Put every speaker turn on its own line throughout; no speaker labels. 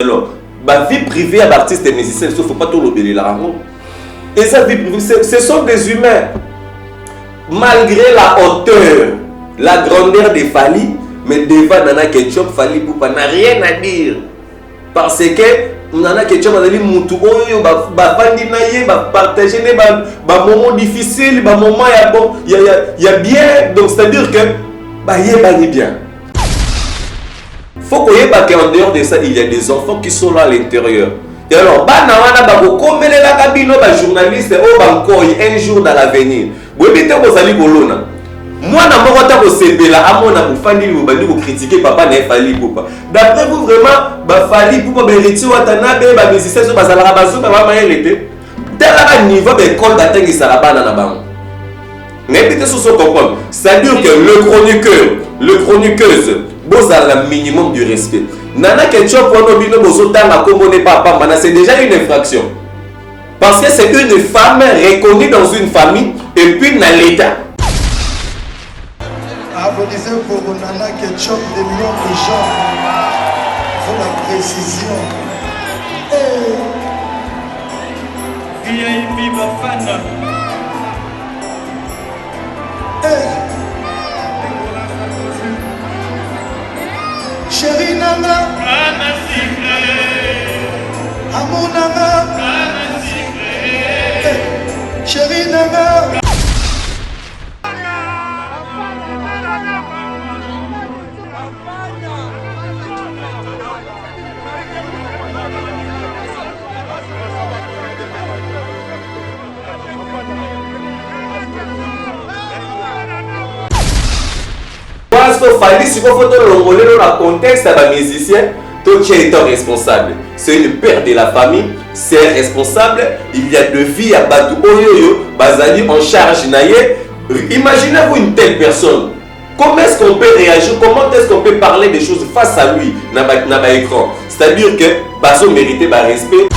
Alors, la vie privée à l'artiste et musicien, il ne faut pas tout l'obéir là. Et sa vie privée, ce sont des humains. Malgré la hauteur, la grandeur de Fally, mais devant Nana Ketchup, Fally Ipupa n'a rien à dire. Parce que Nana Ketchup a dit mutu oyo bafandi na ye partager des moments difficiles, des moments il y a bien, donc c'est à dire que y bien. Faut qu'on y ait qu'en dehors de ça, il y a des enfants qui sont là à l'intérieur. Et alors, comme les journalistes un jour dans l'avenir. Moi, je critiquer papa n'a Fally Ipupa. D'après vous, vraiment, Fally Ipupa, Beriti Watanabe, musicien, niveau de l'école d'attendre qui sera pas dans la banque. C'est-à-dire que le chroniqueuse, vous avez le minimum du respect. Nana Ketchup, c'est déjà une infraction. Parce que c'est une femme reconnue dans une famille et puis dans l'État.
Applaudissez pour Nana Ketchup, des millions de gens. Il faut la précision.
VIP Bafana.
Chérie Nana, amour Nana, chérie Nana.
Fally, si vous faites le contexte à musicien, tout qui est responsable. C'est une père de la famille, c'est responsable. Il y a de vie à Batou Oyoyo, Bazali en charge naïe. Imaginez-vous une telle personne. Comment est-ce qu'on peut réagir? Comment est-ce qu'on peut parler des choses face à lui dans l'écran? C'est-à-dire que Bazo mérite le respect.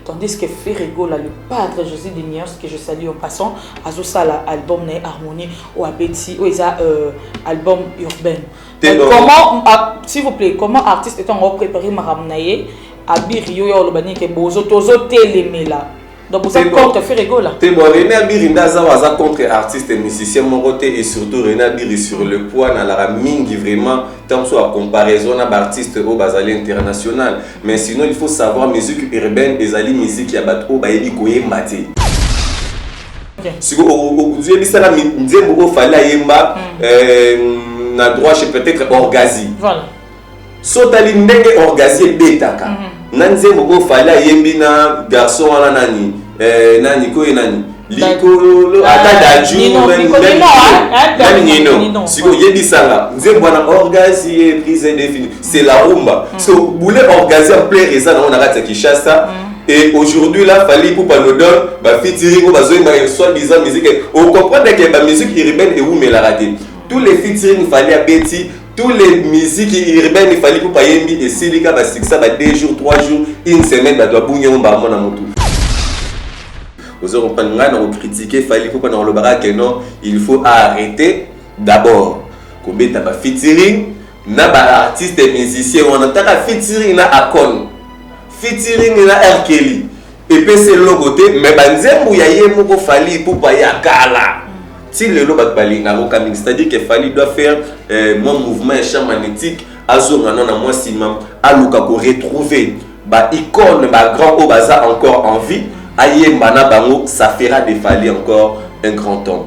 Tandis que Ferregola, le padre José Deniers, que je salue en passant, a l'album Harmonie ou Abeti, ou album urbain. Comment, s'il vous plaît, comment artiste étant préparé Maramnaye, Abirio et Olobani, que Bozo, Tozo, Télémela. Donc vous êtes contre Ferregola.
René Abiri Ndaza contre artiste et musicien Moroté et surtout René Abiri sur le poids dans la mingi vraiment tant soit à comparaison à artiste au Bazali international. Mais sinon il faut savoir musique urbaine et zali musique qui a battu au Baïli Koye Maté. Si vous avez ça là, Nzembo Fally Yemba na droit chez peut-être Orgazi. Voilà. Sotali ndenge Orgazi betaka. Nanzembo Fally Yembi na garçon ala nani. Nani ko nani likolo atadaju nani nino siko yebisanga nzembo na Orgazi prise définie c'est la rumba so boule Orgazi en plein résa na on arrête Kinshasa et aujourd'hui là Fally Ipupa nous donne ba featuring ba zo ma soi-disant musique on comprend que la musique urbaine est où mais la raté tous les featuring Fally Abeti tous les musiques urbaines il fallait pour payer et Silika ba ça ba 2 jours 3 jours une semaine ba doit bouger on ba mona motu. Vous aurez critiqué Fally Ipupa dans le baraque non il faut arrêter d'abord kobeta ba featuring na ba artiste et musicien on entend featuring na Akon featuring na R Kelly et puis c'est le côté mais banzembu ya yemo ko Fally Ipupa ya kala. Si le lot c'est-à-dire que Fally doit faire mon mouvement chamanitique à moi si à retrouver ba icône ba grand au bazar encore en vie aïe mana bango ça fera de Fally encore un grand temps.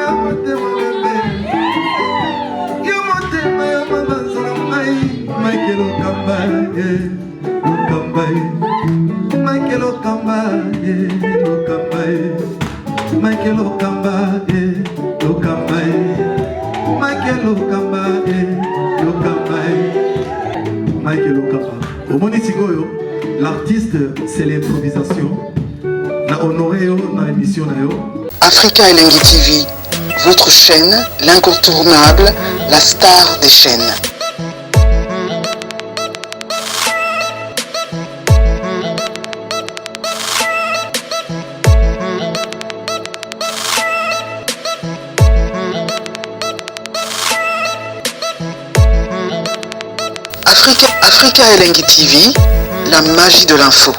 Michael Okamba, Michael Okamba, Michael Okamba, Michael Okamba, Michael Okamba. Au Monisigoyo, l'artiste, c'est l'improvisation. Na honoré dans l'émission.
Africa Elengi TV, votre chaîne, l'incontournable, la star des chaînes. Africa Elengi TV, la magie de l'info.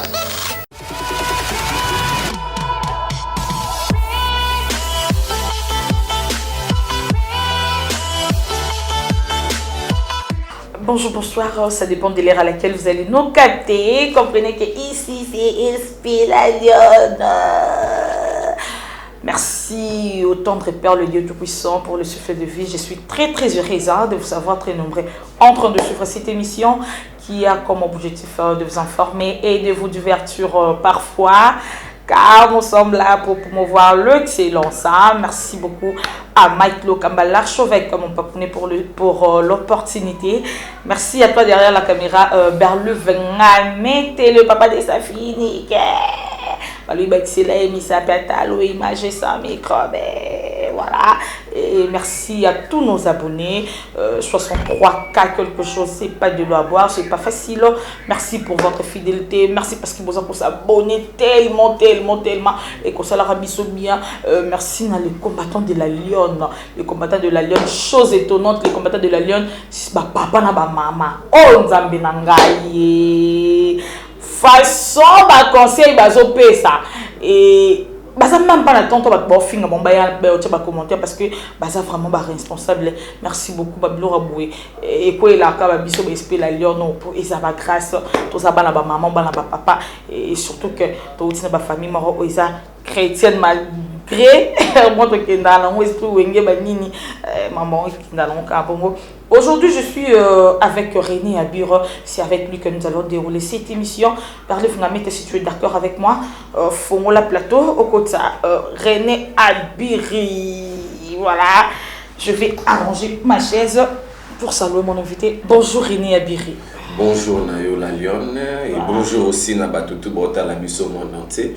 Bonjour, bonsoir, ça dépend de l'ère à laquelle vous allez nous capter. Comprenez que ici c'est Inspiration. Merci au tendre Père, le Dieu Tout-Puissant, pour le souffle de vie. Je suis très heureuse de vous savoir très nombreux en train de suivre cette émission qui a comme objectif de vous informer et de vous divertir parfois, car nous sommes là pour promouvoir l'excellence. Merci beaucoup à Mike Lokamba, l'archevêque, mon papounet, pour l'opportunité. Merci à toi derrière la caméra, Berle Vengane, le papa de sa fille. Lui, c'est là, il s'appelle Talo, image sans micro. Voilà. Et merci à tous nos abonnés. 63K, quelque chose, c'est pas de l'eau à boire, c'est pas facile. Merci pour votre fidélité. Merci parce que vous avez s'abonner tellement. Et que ça l'a rabisso bien. Merci à les combattants de la Lyon. Les combattants de la Lyon, chose étonnante, les combattants de la Lyon, c'est papa na maman. Oh, Nzambe nangaye. Façon ba conseil bazo pesa et baza même pas le temps to ba finga bon ba ya ba commentaire parce que baza vraiment ba responsable. Merci beaucoup Babilo Raboué et quoi la ka ba biso ba espérer la lion non pour ça ba grâce tout ça ba na ba maman ba na ba papa et surtout que to na ba famille maro isa chrétienne malgré moi to kenda na esprit wenge ba nini maman qui na lonka bongo. Aujourd'hui, je suis avec René Abir. C'est avec lui que nous allons dérouler cette émission. Parlez, vous n'avez si tu es d'accord avec moi. Fongola Plateau, au côté René Abiri. Voilà. Je vais arranger ma chaise pour saluer mon invité. Bonjour René Abiri.
Bonjour Nayo la Lyon et bonjour aussi Nabatutu Bota la mission monde entier.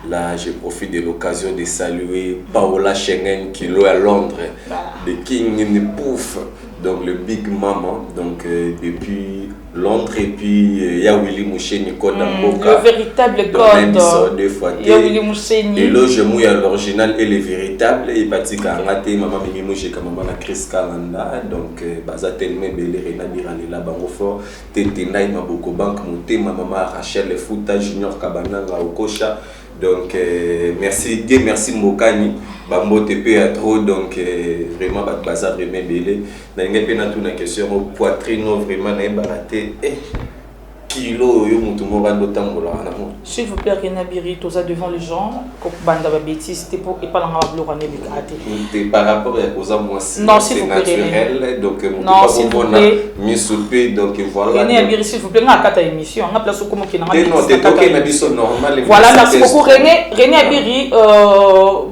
Là, je profite de l'occasion de saluer Paola Schengen qui est à Londres, de King in the Pouf, donc le Big Mama, donc depuis Londres et puis il y a Willy Moucheni Code
le véritable code.
Deux fois.
Il y a Willy Moucheni.
Et là, je mouille à l'original et le véritable. Et parce que maman Mimi Mouché comme maman la Chris Kalanda, donc baza tellement belle Rena Birani la bango fort. Tetenaï ma boko banque monté ma maman Rachel le Fouta Junior Kabana la Okosha. Donc merci Dieu, merci Mokani. Bambo TP à trop donc vraiment bazar vraiment belle. N'engage pas na tout na question au poitrine vraiment na baraté. Kilo yo mutu morando tambola na mo.
S'il vous plaît René Abiri tous ça devant les gens pour banda ba bêtise c'était pour et pas la ngablo rané bikate.
Par rapport aux amours c'est naturel donc
non s'il vous plaît
misoupe donc voilà.
René Abiri s'il vous plaît na kata émission na place comme qui na
non t'es toqué na biso normal.
Voilà merci beaucoup René Abiri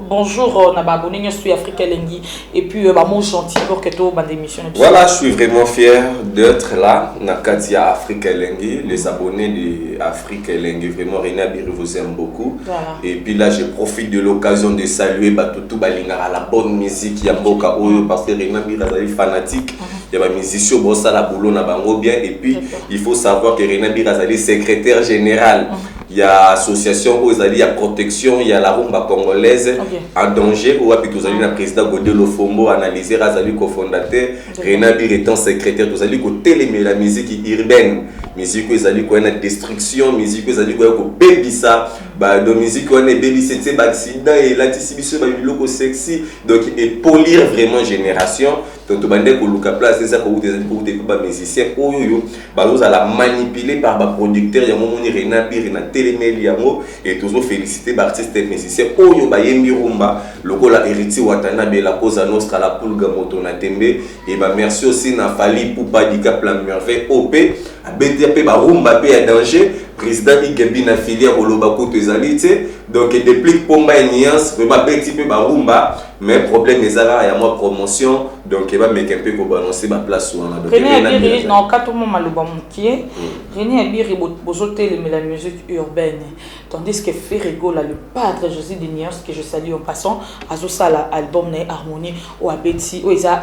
bonjour na ba abonné ñu sur Africa Elengi et puis ba mon gentil pour que to bande émission.
Voilà, je suis vraiment fier d'être là na Katia Africa Elengi. Les abonnés de Africa Elengi, vraiment René Abiri vous aime beaucoup. Voilà. Et puis là, je profite de l'occasion de saluer Batutu Balingara, la bonne musique, Yamboka Oyo, parce que René Abiri est fanatique. Il y a des musiciens, Bossa la boulot, na bango bien. Et puis, il faut savoir que René Abiri est secrétaire général. Il y a association où il y a protection, il y a la rumba congolaise en danger où vous avez le président Godelo Fombo analysé Razali cofondateur René Abiri étant secrétaire vous allez côté la musique urbaine musique ezali ko na destruction, musique ezali ko bebisa, ba do musique on est bebisé c'est accident et là tisi biso ba biloko sexy, donc et polir vraiment génération. Donc tu bande ko luka place c'est ça ko des ba musicien oyo ba nous la manipuler par ba producteur ya momoni Rena Bir na télémel yango et toujours féliciter ba artiste et musicien oyo ba yembi rumba lokola Héritier Watanabe la cause à nostra la pulga moto na tembe et ba merci aussi na Fally Ipupa Dika Plan Merveille OP a BTP ba rumba pe à danger président Igebi na filière Oloba Koto ezalité donc depuis Pomba et Niance vraiment petit peu ba rumba mais problème les ara ya moi promotion donc il va mettre un peu pour balancer ma place sur on a
René Abiri non quand tout le monde maloba mukie René Abiri bozoter la musique urbaine tandis que Ferrego là le padre José de Niance que je salue en passant azosala album na harmonie ou abeti ou isa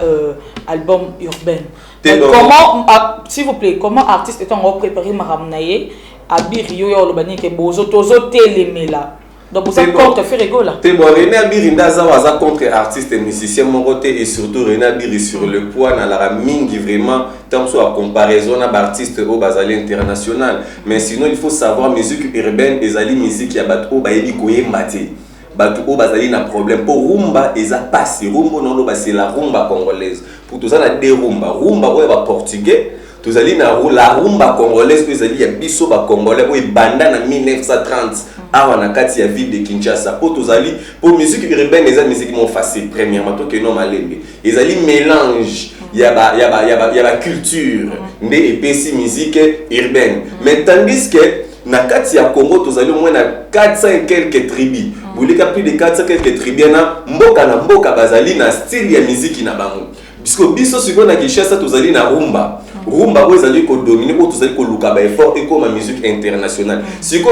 album urbaine comment s'il vous plaît comment artiste étant préparé maramnaye Abiri yo yo lobani ke bozoter les là. Donc vous êtes contre Ferrego là.
T'es bon, René Abiri ndaza contre artiste et musicien mon côté et surtout René Abiri sur le poids dans la mingi vraiment tant soit comparaison à artiste au bazali international. Mais sinon il faut savoir musique urbaine et zali musique ya bato ba yebi koye maté. Bato o bazali na problème pour rumba eza passe rumba non lo c'est la rumba congolaise. Pour tout ça na deux rumba ouais ba portugais. Tous allez na la rumba congolaise que zali ya biso ba congolais ou banda na 1930 awa na kati ya ville de Kinshasa pour tous allez pour musique urbaine les musique mon facile premièrement to que non malembe les allez mélange ya ba culture ndé epesi musique urbaine mais tandis que na kati ya Congo tous allez au moins na 400 et quelques tribus vous les plus de 400 quelques tribus na mboka bazali na style ya musique na bango puisque biso siko na Kinshasa tous allez na rumba rumba vous allez ko dominer ou tous allez ko luka ba effort et comme musique internationale siko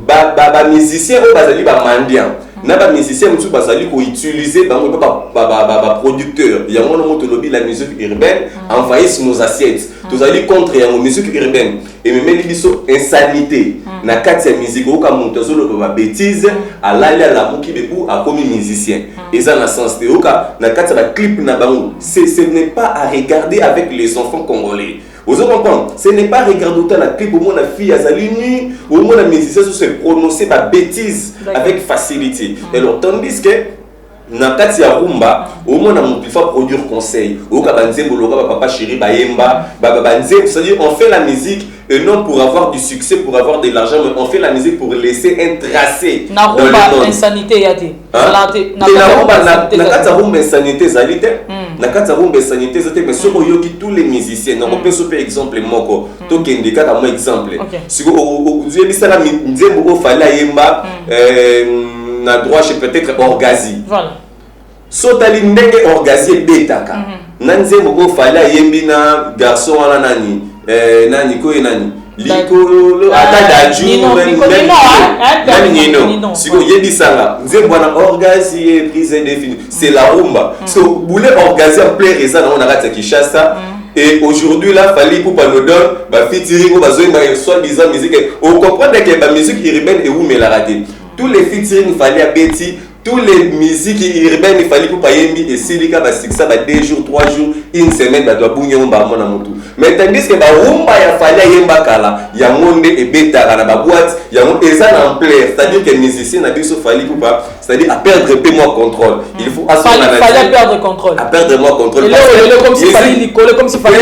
ba musicien ou bazali ba mandian na ba musicien mutu bazali ko utiliser bango ba producteur ya ngona moto lobi la musique urbaine envahisse nos assiettes tous allez contre ya musique urbaine et même libiso insanité na kati ya musique ou ka moto zolo ba bêtise alali la muki bebu a comme musicien et ça na sens te oka na kati ba clip na bango ce n'est pas à regarder avec les enfants congolais. Vous comprenez? Ce n'est pas regarder autant la clip où mon fille a salini où mon musicien se prononcer par bêtise avec facilité. Alors tandis que na kati ya rumba au moins mon plus fort produire conseil au kabanzembo loka papa chéri bayemba babanzembo c'est-à-dire on fait la musique et non pour avoir du succès pour avoir de l'argent mais on fait la musique pour laisser un tracé
na rumba insanité yati
na kati ya rumba insanité zalite na kati ya rumba insanité zate mais soko yoki tous les musiciens na on peut se faire exemple moko to kende kaka moi exemple siko oyebisala nzembo o fala yemba na droit chez peut-être orgazi
voilà
sotali ndenge orgazi betaka nanzembo ko fala yembi na garçon wana nani ko nani likolo atadaju nino siko yebisanga nzembo na orgazi est prise définie c'est la rumba so boule orgazi en plein résa na on arrête Kinshasa. Et aujourd'hui là Fally Ipupa nous donne ba featuring ba zoinga soit bizarre musique on comprend que la musique urbaine et où mais la raté tous les featuring Fally à Betty tous les musiques urbaines il fallait pour payer et silika ba ça ba 2 jours 3 jours une semaine ba doit bounya mba mona mutu mais tandis que ba rumba ya Fally yemba kala ya monde et beta na ba boîte ya monde eza en plaire c'est-à-dire que musicien na biso Fally Ipupa c'est-à-dire à perdre moi contrôle il faut
Fally perdre contrôle
à perdre moi contrôle
comme si Fally licolo comme si Fally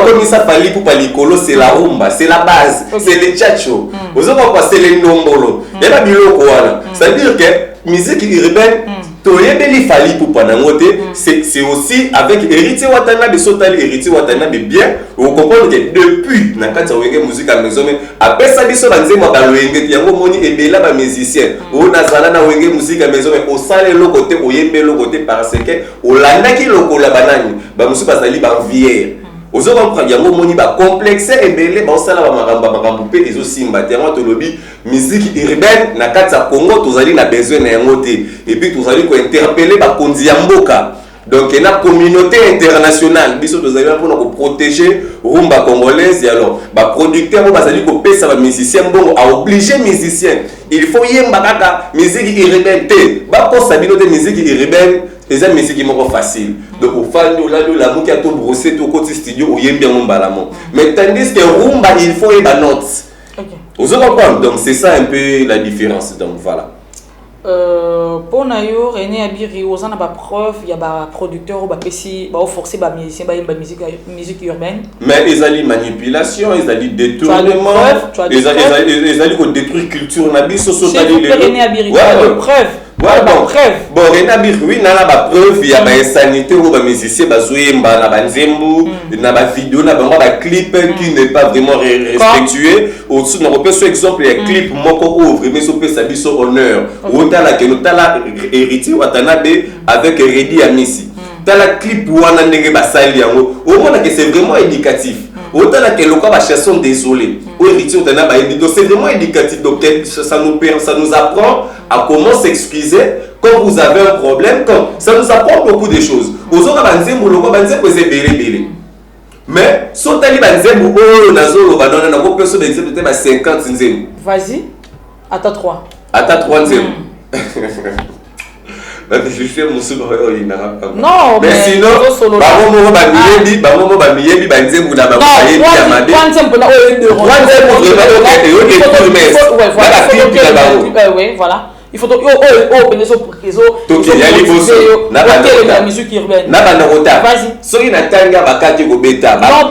comme ça Fally Ipupa licolo c'est la rumba c'est la base c'est le chacho vous avez pas c'est le nombolo il y a biloko wana c'est-à-dire que musique urbaine toyebeli Fally Ipupa na ngote c'est aussi avec Héritier Watanabe sotali Héritier Watanabe bien vous comprenez que depuis na kati wenge musique à maison mais après ça biso banzema ba wenge yango moni ebela ba musicien o nazala na wenge musique à maison mais au sale le côté oyembe le côté parce que olandaki lokola banani ba musique basali ba vier ozo comprendre yango moni ba complexe ebele ba osala ba makambo pe ezo simba terrain to lobby musique urbaine na kati ya Congo tozali na besoin na yango te et puis tozali ko interpeller ba konzi ya mboka donc na communauté internationale biso tozali pour ko protéger rumba congolaise et alors ba producteur bazali ko pesa ba musicien bongo a obligé musicien il faut yemba kaka musique urbaine te ba ko sabino te musique urbaine eza musique moko facile donc ofandi olali olamuki ato brosser to koti studio oyembi yango mbala moko mais tandis que rumba il faut yeba note vous comprenez donc c'est ça un peu la différence donc voilà.
Pour nayo René Abiri aux ana ba preuve il y a ba producteur ou ba pesi ba forcer ba musicien ba musique urbaine
mais ils allaient manipulation ils allaient détournement ils allaient ko détruire culture na biso so tali
le René Abiri preuve
bon René Abiri oui na ba preuve il y a ba insanité ou ba musicien ba zoyemba na ba nzembu na ba vidéo na ba clip qui n'est pas vraiment respectueux au-dessus na repère sur exemple il y a clip moko ouvre mais so pesa biso honneur la que nous tala héritier Watanabe avec Redi Amisi. Tala clip wana ndenge basali yango. Au moins que c'est vraiment éducatif. Autant la que le quoi chanson désolé. Au héritier Watanabe donc c'est vraiment éducatif donc ça nous apprend à comment s'excuser quand vous avez un problème comme ça nous apprend beaucoup de choses. Aux autres banzembo le quoi banzembo c'est belé. Mais sotali banzembo oh nazo banana na ko personne d'exemple peut-être 50 nzembo.
Vas-y. À ta 3.
À ta 3e. Non, mais sinon,
voilà. Il faut donc la musique urbaine. Vas-y.
Soki na tanga bakati ko beta. Bango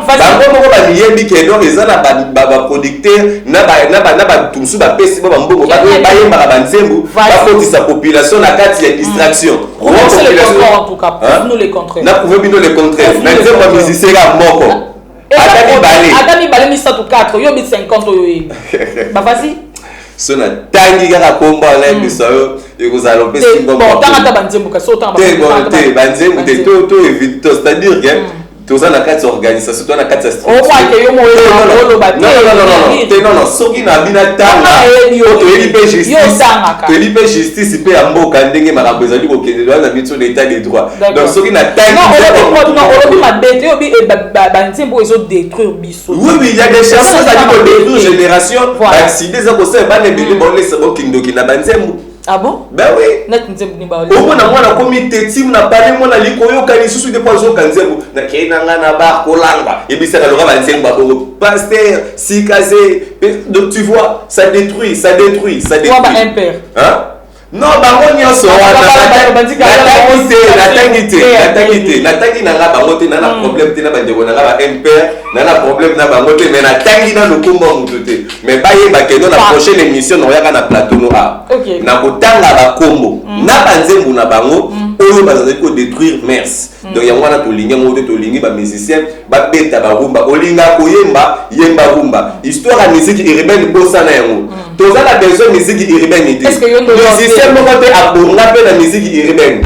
moko ba yembi ke donc eza na ba producteur na ba tumsu ba pesi ba mbongo ba yemba ba nzembu ba kotisa population na kati ya distraction.
C'est le contraire en tout cas. Nous les contraires.
Na pouvez bien les contraires. Na nzembo musicien ga moko.
Adami balé mi 4 yo bit 50 yo. Bah vas-y.
So na tangi kaka komba na biso yo ekozala pesi ngomba
bon tanga banzembo ka so tanga
banzembo te to évite c'est-à-dire que toza na kati organisation to na kati
structure o kwa ke yo mo lo ba
non soki na bina tanga to elipe justice pe ya mboka ndenge makambo ezali kokende na biso l'état des droits donc soki na tangi
non olobi mabete obi banzembo ezo détruire biso
oui il y a des chansons qui vont détruire génération accident za ko se ba ne bili bon laisse bon kindoki na banzembo.
Ah bon?
Ben oui. Au na mwana komi tetim na parler mona likoyo kali susu de pozo kanzembo na kenanga na ba kolanga et puis ça le raba nzembo ba pasteur sikaze donc tu vois ça détruit
quoi ba impère
hein non bango nyonso natangi na nga bango te na problème te na bandeko na nga ba impère na problème na bango te mais natangi na lokumba mutu te mais bayeba ke na prochaine émission na yaka na plateau no a na kotanga ba kombo na banzembu na bango oyo bazali ko détruire mers donc yango wana tolingi ngo te tolingi ba musicien ba beta ba rumba olinga koyemba yemba rumba histoire ya musique urbaine bossa na yango toza na besoin musique urbaine te musicien moko te abonga pe na musique urbaine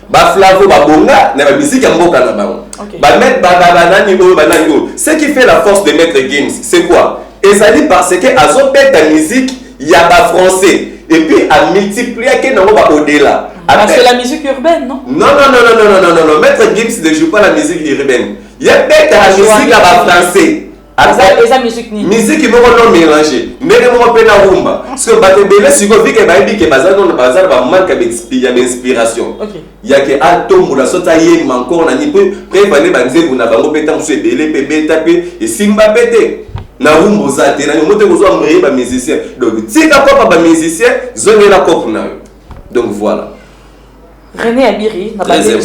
ba flavo ba bonga na ba musique ya mboka na bango ba mettre ba nani oyo ce qui fait la force de Maître Gims c'est quoi ezali parce que azo beta musique ya ba français et puis à multiplier que non va au-delà.
C'est la musique urbaine, non?
Non. Maître Gims ne joue pas la musique urbaine. Il y a peut-être la musique là-bas français.
Eza musique ni.
Musique qui moko non mélanger. Ndenge moko pe na rumba. Parce que bato belé siko vike ba yebi ke bazalo na bazalo ba manque d'inspiration.
OK.
Il y a que atombo la sota yé encore na ni pe préparer ba nzembu na bango pe tant so belé pe beta pe et simba pété. Na rumbo za te na moto ko zo amré ba musicien. Donc tika ko ba musicien zone la cope na. Donc voilà.
René Abiri n'a pas dit que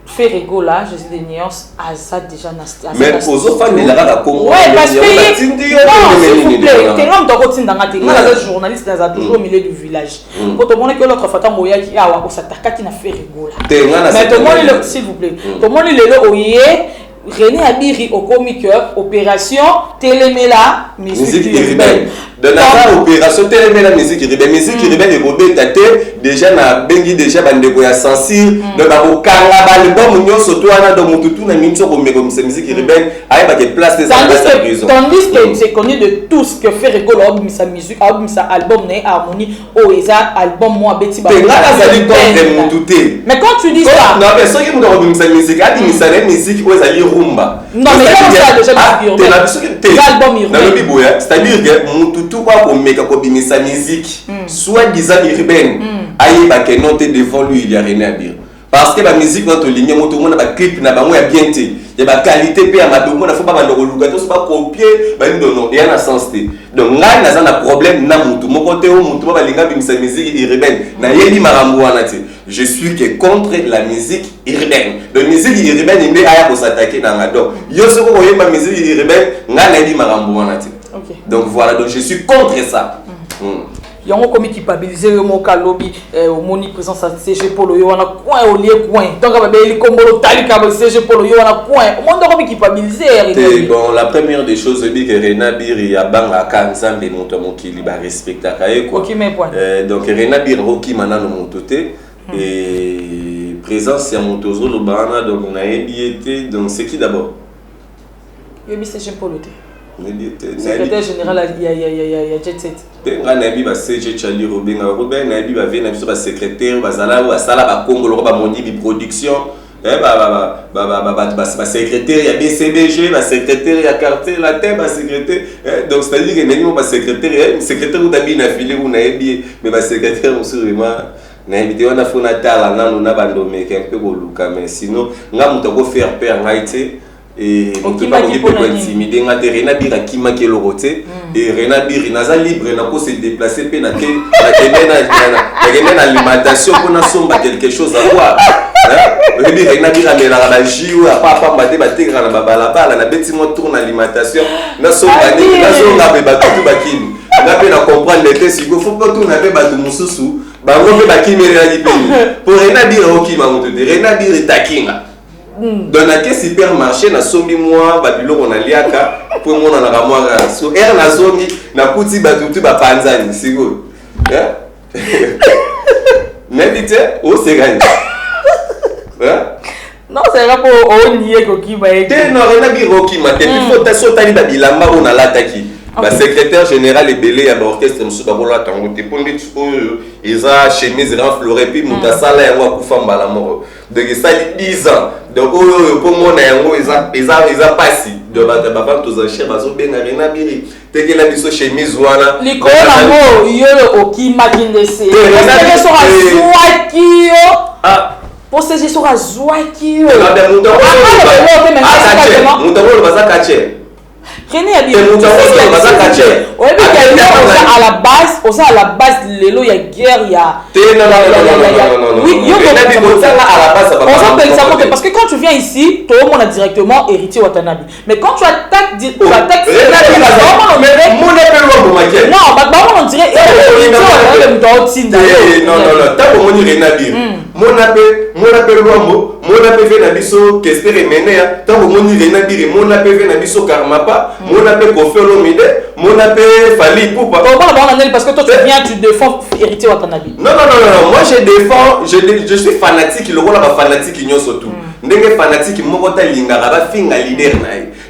Ferrego là, Jésus des nuances, a ça déjà
mais aux autres fans, il a la Congo.
Ouais, parce que non, s'il vous plaît, t'es l'homme de routine dans la télé. Moi, les journalistes, ils sont toujours au milieu du village. Quand on dit que l'autre fois, Moya qui a ou s'attaque qui n'a Ferrego là. Mais tout le monde, s'il vous plaît, tout le monde il est là au René Abiri au comique opération Téléméla musique urbaine.
De la opération Téléméla musique urbaine. Musique urbaine est robée tête déjà na bengi déjà bandeko ya censure de ba ko kanga ba album nyonso to ana do mututu na minso ko me comme musique urbaine ay ba ke place des en prison.
Tandis que c'est connu de tous que Ferrego l'album sa musique album sa album né harmonie o eza album moi beti ba. Mais quand tu dis ça
non mais ceux qui me album sa musique a dit ça la musique o ezali rumba.
Non mais comment ça déjà musique urbaine.
Album urbain. C'est-à-dire que mututu kwa ko meka ko bimisa musique soi-disant urbaine, aïe, que non, devant lui, il y a rien à dire. Parce que la musique, notre ligne, tout le monde a un clip, n'a pas bien été. Il y a une qualité, il y a un faut pas pas copier, il y a un sens. Donc, là, il y a un problème, mon côté, mon va la musique urbaine. Je suis que contre la musique urbaine. La musique urbaine, il y a pour s'attaquer dans la dor. Yo, ce qu'on voit ma musique urbaine, donc voilà, donc je suis contre ça.
Il y a un commis qui pabilisé le mot lobby au moni présence à CG Polo yo on a coin au lieu coin donc il combo tali comme CG Polo yo on a coin au monde commis qui pabilisé
bon la première des choses c'est que Rena Bir ya banga kanzambe monto mokili ba respecta kae quoi donc Rena Bir roki manano montoté et présence ya montozo lo bana donc on a été donc c'est qui d'abord
yo bi CG Polo secrétaire général il y a Jet Set
benga nabi ba CG Charlie Robin Robin nabi ba vena biso ba secrétaire ba sala ba Congo ba moni bi production ba secrétaire ya BCBG ba secrétaire ya quartier la terre ba secrétaire donc c'est à dire que même ba secrétaire ou dabi na filé ou na ebi mais ba secrétaire vraiment na invité on a fona tala nanu na bandomé un peu boluka mais sinon nga muto ko faire peur ngaité et on peut pas intimider nga Rena Bir akima ke loroté et Rena Bir naza libre na ko se déplacer pe na alimentation pour na somba quelque chose à voir hein et Rena Bir amela la jiu a papa mbate batekra na babala na beti mo tourne alimentation na somba ni na zonga be batutu bakini na pe na comprendre l'été si faut pas tourner pe batu mususu bango pe bakini la dipeni pour Rena Bir okima moto de Rena Bir takinga dans la supermarché na sombi moi babilo on aliaka pour mon na ramwa so er na zongi na kuti batutu ba panzani sigo hein n'habite au segani hein
non c'est là pour on nier ko ki ba
te non Rena Bir okima te il faut ta sotali ba bilamba on a lataki ba secrétaire général ebelé ya orchestre musu ba bola tango te pondi ils chemise renflorée puis mutasala ya wa kufamba la mort donc ça 10 ans donc pour mon yango ils a passé de baba tous enchères bazo benga Rena Bir teke la biso chemise wana
likolo nango yo okima kindese parce que sera zwaki yo pour ces sera zwaki yo
mutabolo bazakache
René a dit à la base lelo ya guerre ya oui parce que quand tu viens ici tout le monde a directement héritier Watanabe mais quand tu attaques on dirait
mon appel Kofelo Mide, mon appel Fali Poupa.
Parce que toi tu viens, tu défends héritier Watanabe.
Non, moi je défends, je suis fanatique, le rôle est fanatique, il y a surtout. Ndenge fanatique, moi quand il y a un finga leader,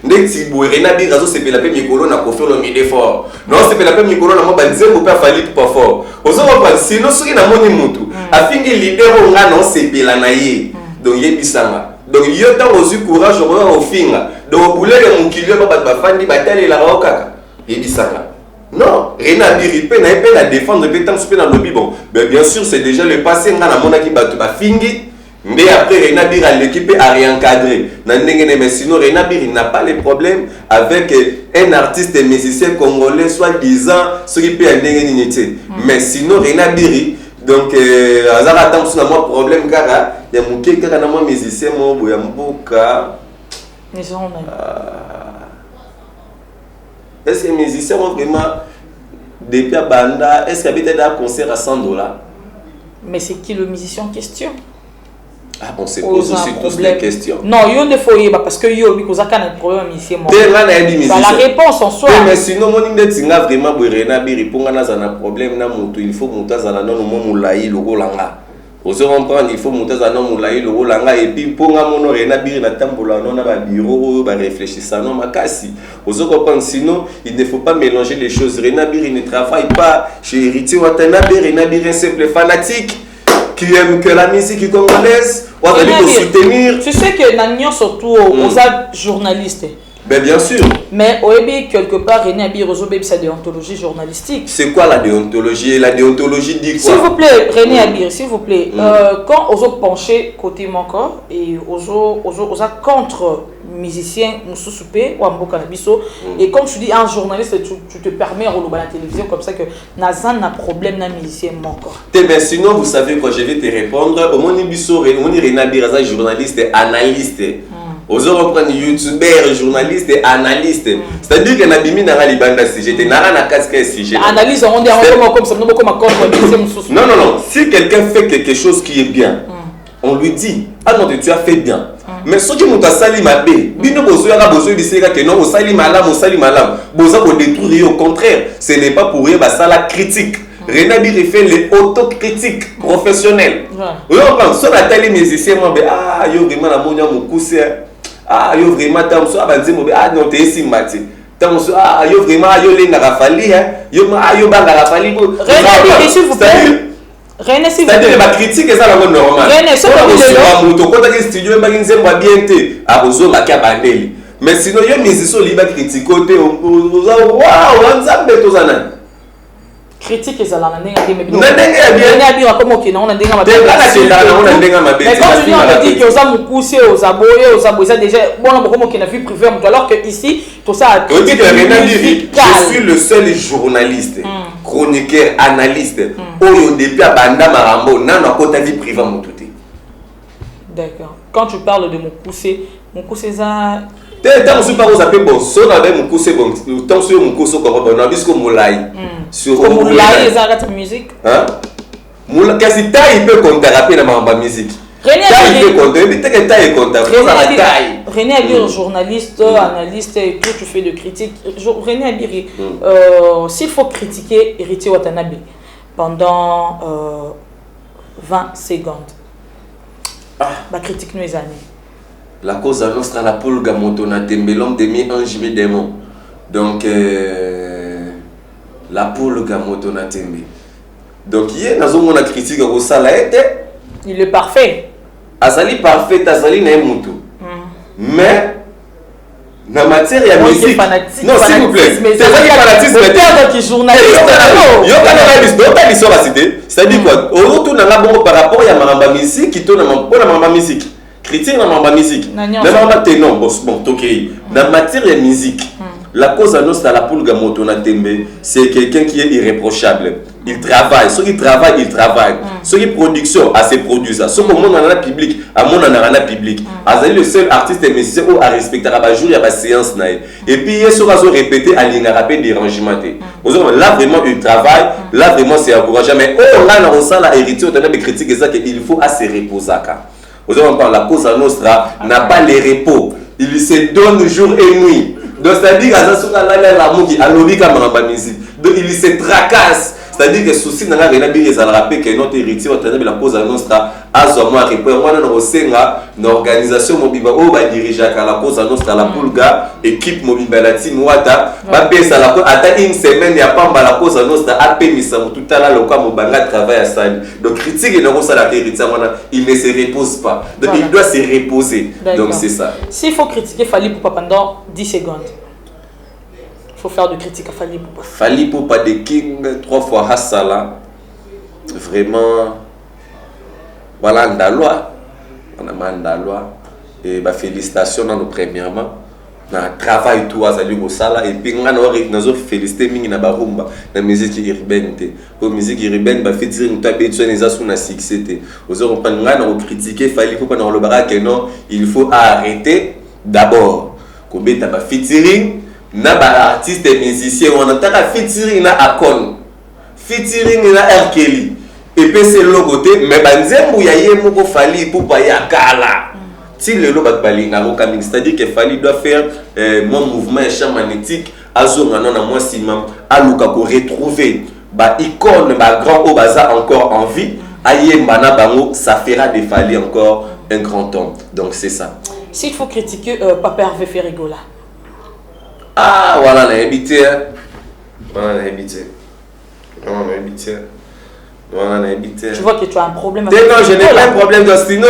ndenge si Rena Bir razo c'est la première colonne à Kofelo Mide fort. Non, c'est la première colonne à moi banzer ou pas Fali Poupa fort. Ozo va sinon ce qui na moni mutu. A finga leader on a non c'est la naïe. Donc yebisanga. Donc il y a tant aussi courage au finga. Donc pour les mukilio ba fandi batale la okaka. Yebisanga. Non, Rena Bir peut na défendre peut tant super dans le lobby bon. Bien sûr, c'est déjà le passé ngana mona ki batu ba fingi. Mais après Rena Bir l'équipe a réencadré. Mais sinon Rena Bir n'a pas les problèmes avec un artiste et musicien congolais soi-disant ce qui peut aller n'unité. Mais sinon Rena Bir donc azara tant sur moi problème car il y a mon quelqu'un dans moi musicien mon boya mboka. Est-ce que les musiciens ont vraiment depuis à Banda, est-ce qu'il y a un concert à $100?
Mais c'est qui le musicien en question?
Ah, on se pose aussi tous les questions.
Non, il y a des fois, parce que il y a un problème ici. La réponse en soi.
Mais sinon, mon indexing a vraiment Rena Bir pour un problème, il faut monter à la non le Rolanga. Vous comprendre, il faut monter à le Rolanga et puis pour mon Rena Bir na tambola non na bureau ba réfléchir ça non makasi. Vous comprendre, sinon il ne faut pas mélanger les choses. Rena Bir ne travaille pas chez Héritier Watanabe. Rena Bir est un simple fanatique qui aime que la musique congolaise. On va soutenir.
Tu sais que Nagnon surtout aux journalistes.
Ben bien sûr.
Mais Oebi, quelque part, René Abi Rozobe, sa déontologie journalistique.
C'est quoi la déontologie? La déontologie dit quoi?
S'il vous plaît, René Abi, s'il vous plaît, quand Ozo penché côté mon corps et Ozo contre musicien Moussousoupé ou Ambo Canabiso, et comme tu dis, un journaliste, tu te permets à rouler à la télévision comme ça que Nazan n'a problème d'un musicien mon corps.
Mais sinon, vous savez quoi, je vais te répondre. Au monde Bisso, René Abi, journaliste et analyste. Aux autres youtubeurs, journalistes et analystes. C'est-à-dire que Nabimi n'a pas libanda si j'étais n'a pas casqué si j'étais.
Analyse, on dit comme ça,
non, si quelqu'un fait quelque chose qui est bien, on lui dit, ah non, tu as fait bien. Mais ce qui nous a sali ma bé, bino bozo yaka bozo biseka que non, sali malam, bozo pour détruire. Au contraire, ce n'est pas pour rien, ça la critique. René Abi fait les autocritiques professionnelles. Oui, on prend ça la télé musicien, ah yo vraiment la monia moukousse. Ah, yo vraiment tam so abanzi mo ah non te simbati tam so ah yo vraiment yo lenga rafali yo banga rafali bo
René s'il vous plaît René s'il vous plaît
c'est-à-dire ma critique ça la normal
René c'est comme
le moto quand que studio ba nzemba bien te a bozo ba ka bandeli mais sinon yo musicien liba critique côté waouh nzambe to zana
critique et ça
mais quand
tu dis on dit que aux amoukousé aux aboyés déjà bon on qui n'a vu privé alors que ici tout ça
je suis le seul journaliste chroniqueur analyste oyo depuis banda marambo nana kota vie privée mututé.
D'accord. Quand tu parles de Moukoussé ça
tant que pas vous appelez bon son avec Moukoussé bon tant que Moukoussé comme bon bisco moulay
sur moulay les arrêts de musique
hein moulay quasi taille peut compter na mamba musique
René
Abi peut compter mais que taille compter
René Abi journaliste analyste et tout tu fais de critique René Abi s'il faut critiquer Héritier Watanabe pendant 20 secondes ma critique nous les années.
La cause à nostra la pulga motona tembe l'homme demi ange mi démon. Donc la pulga motona tembe. Donc hier nazo mona critique au sala était
il est parfait.
Azali parfait azali na mutu. Mais na matière ya musique. Non s'il vous plaît. C'est ça qui fanatisme
mais qui journaliste.
Yo kana liste pas l'histoire à citer. C'est-à-dire quoi? Au retour na bon par rapport ya maramba musique qui tourne na maramba musique. Critique dans ma musique. Dans ma ténon, bon, ok. Dans matière de musique, la cause à nous, c'est la poule gamoto na tembe. C'est quelqu'un qui est irréprochable. Il travaille. Ceux qui travaillent, il travaille. Ceux qui production, à ses produits. Ceux qui monde dans le public, à mon dans le public. Azali le seul artiste et musicien où à respecter à jour il y a pas séance naïe. Et puis il sera répété à l'ingarapé dérangement. Là vraiment il travaille. Là vraiment c'est encourageant. Mais oh là on sent la héritier on a des critiques ça qu'il faut à se reposer. La cause à nostra n'a pas les repos. Il se donne jour et nuit. Donc c'est-à-dire il se tracasse. C'est-à-dire que souci n'a rien à dire ça rappelle que notre héritier la cause à nostra a zoma répondre moi na osenga na organisation mobiba o ba diriger la cause à nostra la pulga équipe mobiba la team wata ba pesa la ata une semaine ya pamba la cause à nostra a pémisa tout à la loka mobanga travail à salle. Donc critique et non ça la héritier il ne se repose pas. Donc il doit se reposer. Donc c'est ça.
S'il faut critiquer Fally Poupa pendant 10 secondes. Il faut faire de critique à Fally Poupa.
Fally Poupa de King 3 fois Hassala. Vraiment voilà ndalwa. On a mandalwa et bah félicitations dans nos premièrement. Na travail tout azali au sala et puis ngana nazo féliciter mingi na barumba na musique urbaine te. Pour musique urbaine ba fait dire nous taper sur les asus na succès te. Aux autres on ngana au critiquer Fally Poupa dans le barak que non, il faut arrêter d'abord. Kobeta ba featuring na ba artiste et musicien on entend featuring na Akon. Featuring na R. Kelly. Et puis c'est le côté mais banzembu ya ye moko Fally Poupa ya kala. Si le lot c'est-à-dire que Fally doit faire mon mouvement champ magnétique azongana na moi simam aluka ko retrouver ba icône ba grand au bazar encore en vie ayemba na bango ça fera de Fally encore un grand homme. Donc c'est ça.
S'il faut critiquer Papa Hervé Ferrigola.
Ah voilà la habité. Voilà la habité. Voilà la habité. Voilà la habité.
Je vois que tu as un problème
avec non, je n'ai pas un problème d'ostino.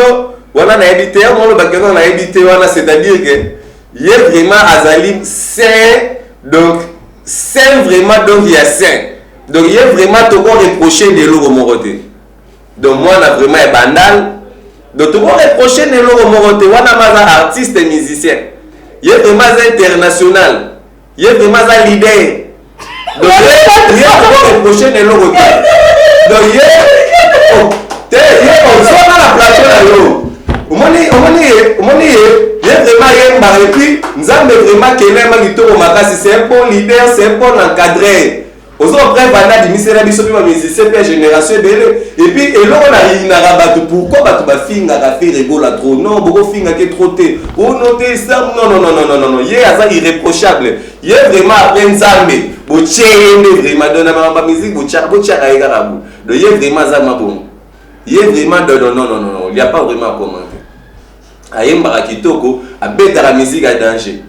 Voilà, on a habité, on a habité, c'est-à-dire que il y a vraiment Azalim saint, donc saint vraiment, donc il y a saint. Donc il y a vraiment tout qu'on reprocher de l'eau au Moroté. Donc moi on a vraiment un bandal. Donc tout qu'on reprocher de l'eau au Moroté. On a un artiste et musicien. Il y a vraiment un international. Il y a vraiment un leader. Donc il y a tout qu'on reprocher de l'eau au Moroté. Donc il y a la plateau là l'eau. Au moins il y a vraiment et puis nous avons vraiment quelqu'un qui c'est un bon leader, c'est un bon encadré. Aux autres après Vana dit misera biso bi musicien pe génération belé et puis et là on a ina rabatu pourquoi batu ba finga ka faire rigola trop non boko finga ke trop té on noter ça non il est irréprochable il est vraiment après nzambe bo tchende vraiment dona ma musique bo tchaka ka rabu donc il est vraiment ça ma bon il est vraiment non il y a pas vraiment à commenter ayemba kitoko a beta la musique à danger.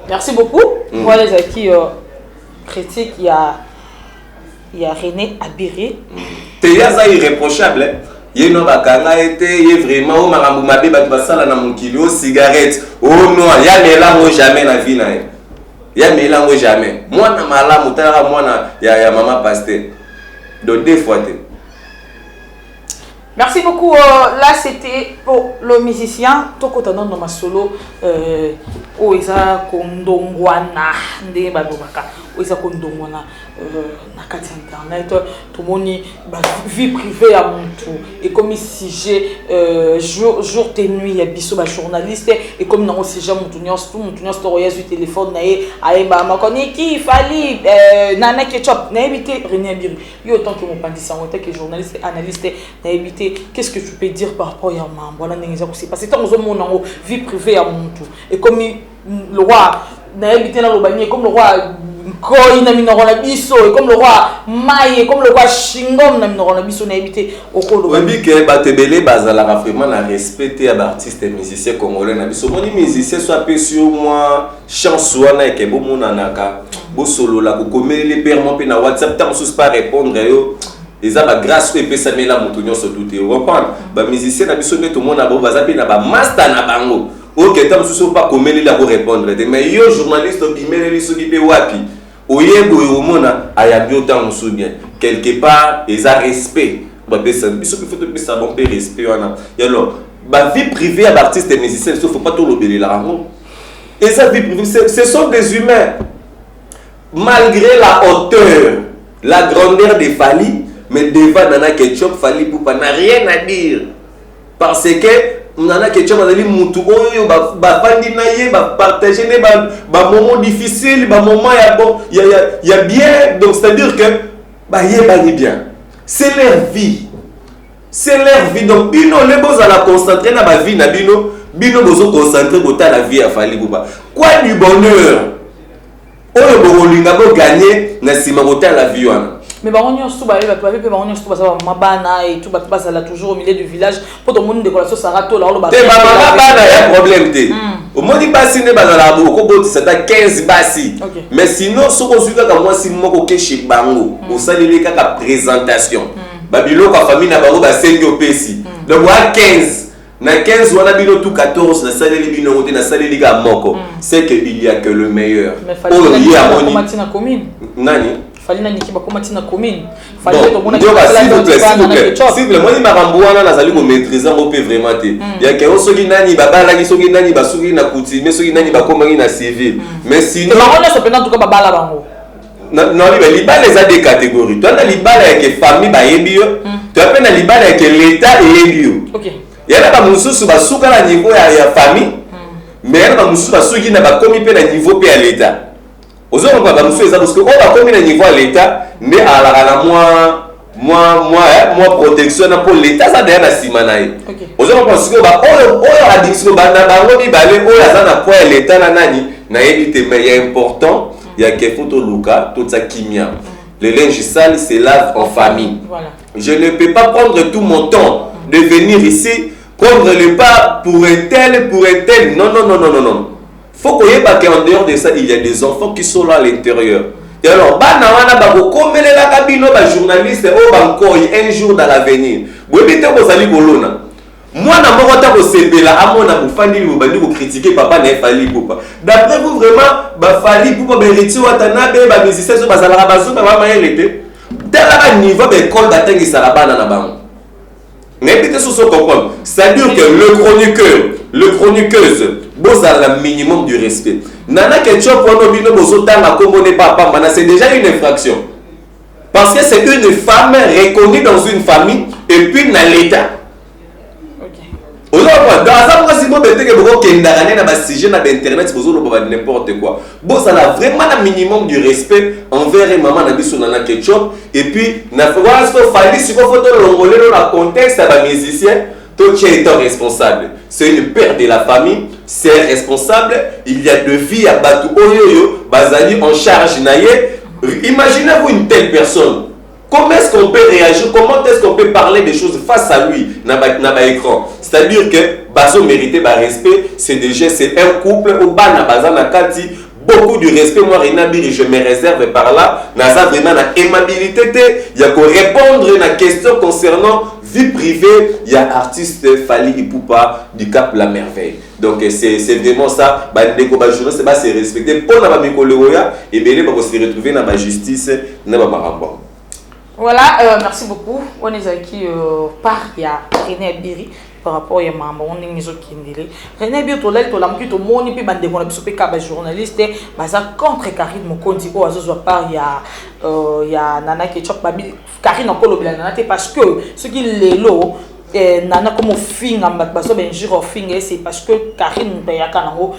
Merci beaucoup. Voilà les acquis critiques. Il y a René Abiré.
Théa irréprochable. Il y a une été, il y a vraiment au maramou mabé batbasala na mon kilo cigarette. Oh non, il y a mélange jamais la vie na. Il y a mélange jamais. Moi na mala mutara moi na ya maman pasteur. Donc deux fois.
Merci beaucoup. Là, c'était pour le musicien. Toko tanon no masolo. Oisa kondongwana nde babaka. Oisa kondongwana na kati internet. Tout le monde vie privée à mon tour. Et comme sujet jour et nuit, il y a biso ba journaliste et comme non aussi jamais tout mon story sur téléphone naé aïba ma connait qui fallait nana ketchup n'a évité René Abiri. Yo autant que mon pandis en tant que journaliste analyste n'a évité qu'est-ce que tu peux dire par rapport à maman voilà n'existe aussi parce que tant aux hommes on vie privée à mon tour et comme le roi n'a évité dans le bagné comme le roi Koi na minorola biso et comme le roi Maï comme le roi Shingom na minorola biso n'a évité au colo.
Oui bien que batebele bazala vraiment na respecter à artiste et musicien congolais na biso moni musicien soit peu sur moi chance wana et que bon mon anaka bo solo la ko komeli père mon pe na WhatsApp tant sous pas répondre yo ils a ba grâce et pesa mela mutunyo so douter vous comprendre ba musicien na biso net tout monde na bo bazapi na ba master na bango OK tant sous pas komeli la ko répondre mais yo journaliste bimeli so bi pe wapi oyebo omona ayabi autant on sou bien quelque part ils a respect ba pesa biso que faut pesa bon pe respect wana et alors ba vie privée à artiste et musicien il faut pas tout l'obéir là et sa vie privée ce sont des humains malgré la hauteur la grandeur de Fally mais devant Nana Ketchup Fally Ipupa n'a rien à dire parce que Nana Ketchup azali mutu oyo ba fandi na ye ba partager ne ba moment difficile ba moment ya bon ya bien donc c'est à dire que ba ye ba ni bien c'est leur vie donc bino les beaux à la concentrer na ba vie na bino bozo concentrer bota la vie à Fally Ipupa quoi du bonheur oyo bolinga bo gagner na sima bota la vie wana.
Mais baron nyonso ba ba pe baron nyonso ba za mabana et tout ba là toujours au milieu du village pour tout le monde décoration sarato là ba
te mama bana ya problème te au moni basi ne bazala bo ko boti ça 15 basi mais sinon soko zuka ka moi si moko ke chez bango au salele kaka présentation babilo ka famille na bango ba sengi opesi donc wa 15 na 15 wana bino tout 14 na salele bino ngote na salele ga moko c'est que il y a que le meilleur
oh il y a moni matina commune
nani
Fally na niki ba komatina commune
Fally to mona s'il vous plaît moi ni makambo wana nazali ko maîtriser mo pe vraiment te ya ke osoki nani babala ki soki nani basuki na coutume soki nani bakomaki na civil mais sinon
on est en tout cas babala bango
non libala les a des catégories toi na libala avec famille ba yebi yo tu appelles na libala avec l'état et yebi yo
OK
ya na ba mususu basuka na niveau ya famille mais na ba mususu basuki na ba komi pe na niveau pe ya l'état aux autres pas comme ça parce que on va comme un niveau à l'état mais à la moi protection pour l'état ça derrière la simanaï aux autres parce que bah on addiction bah na bango bi balé on a na point l'état na nani na éviter mais il est important il y a quelque photo Luka toute sa kimia le linge sale c'est lave en famille voilà. Je ne peux pas prendre tout mon temps de venir ici prendre le pas pour un tel non faut qu'on y ait qu'en dehors de ça, il y a des enfants qui sont là à l'intérieur. Et alors, comme les journalistes, un jour dans l'avenir. Vous avez dit que vous allez Moi, na moko ta ko sepela amona ko fandi ko bandi ko critiquer papa na Fally Ipupa. D'après vous vraiment ba Fally Ipupa ba reti watanabe ba musicien so bazala bazo ba mayelete. Tela niveau ba école batengi sarabana na bango. N'ébite sur ce comprendre. C'est-à-dire que le chroniqueuse, vous avez le minimum du respect. Nana Ketchup, c'est déjà une infraction. Parce que c'est une femme reconnue dans une famille et puis dans l'État. N'importe quoi. Bon, ça a vraiment un minimum du respect envers maman Nabiso Nana Ketchup. Et puis, il fallait si vous faites le contexte à la musicien, toi qui es responsable. C'est une perte de la famille, c'est responsable. Il y a de vie à Batou Oyoyo, Bazali en charge naïe. Imaginez-vous une telle personne. Comment est-ce qu'on peut réagir? Comment est-ce qu'on peut parler des choses face à lui dans l'écran? C'est-à-dire que Bazo méritait le respect. C'est déjà c'est un couple au bas na Bazana Kati. Beaucoup de respect. Moi, Renabiri, je me réserve par là. Naza vraiment na aimabilité. Il y a qu'à répondre à une question concernant vie privée. Il y a artiste Fally Ipupa du Cap La Merveille. Donc c'est vraiment ça. Bandeko ba journaliste c'est respecté. Pour na mikoloya et bien ba se retrouver dans la justice na ba maramba.
Voilà, merci beaucoup. On est aquí par ya René Biri par rapport à maman on est miso kindele. René Biri to lel to lamki to moni pi bande kona biso pe ka ba journaliste baza contre Karine Mokonzi o azo par ya Nana Ketchup babi Karine ko lobela Nana te parce que ce qui lelo Nana comme finga baso ben jiro finga c'est parce que Karine payaka nango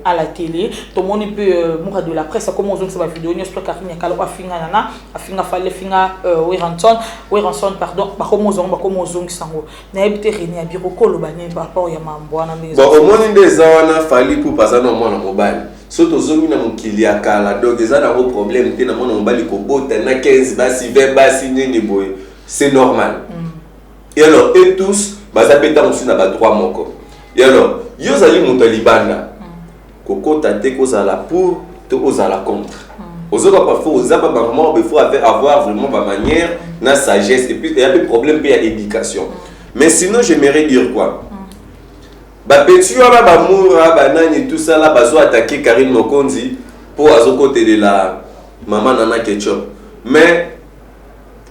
à la télé tout le monde peut mourir de la presse comme on voit vidéo ni sur Karine yakalo finga Nana finga Fally finga Weranson pardon ba comme on sango na ebite René Abiro ko lobani par rapport ya mambwana
bon au moins des ans Fally Ipupa ça non mona mobile surtout zomi na mukili akala donc des ana au problème te na mona mobile ko bota na 15 basi 20 basi nini boy c'est normal. Et alors, et tous, baza peta aussi na ba droit moko. Et alors, yo zali muto libanda. Koko tate ko zala pour, to ozala contre. Ozoka parfois ozaba vraiment il faut avoir vraiment ma manière, na sagesse et puis il y a des problèmes puis il y a l'éducation. Mais sinon j'aimerais dire quoi? Ba petit wana ba moura ba nani tout ça là bazo attaquer Karine Mokonzi pour azo côté de la maman Nana Ketchup. Mais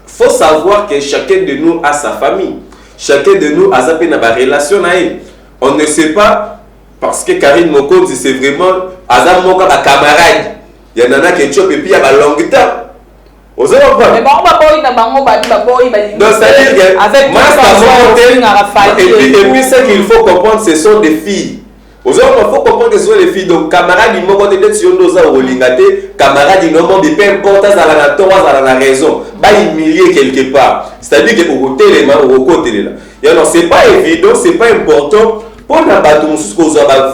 faut savoir que chacun de nous a sa famille. Chacun de nous a sa relation. On ne sait pas, parce que Karine Mokonzi, c'est vraiment un camarade. Il y en a qui chopent et puis il y a un long temps. Vous avez compris? Mais
donc, c'est-à-dire
que et puis ce qu'il faut comprendre, ce sont des filles. Il faut comprendre que ce sont les filles. Donc, camarades, ils m'ont dit que si on a un camarade, ils m'ont dit peu importe, ça a la tort, ça a la raison. Pas humilier quelque part. C'est-à-dire que au côté là. Et alors, c'est pas évident, c'est pas important. Pour la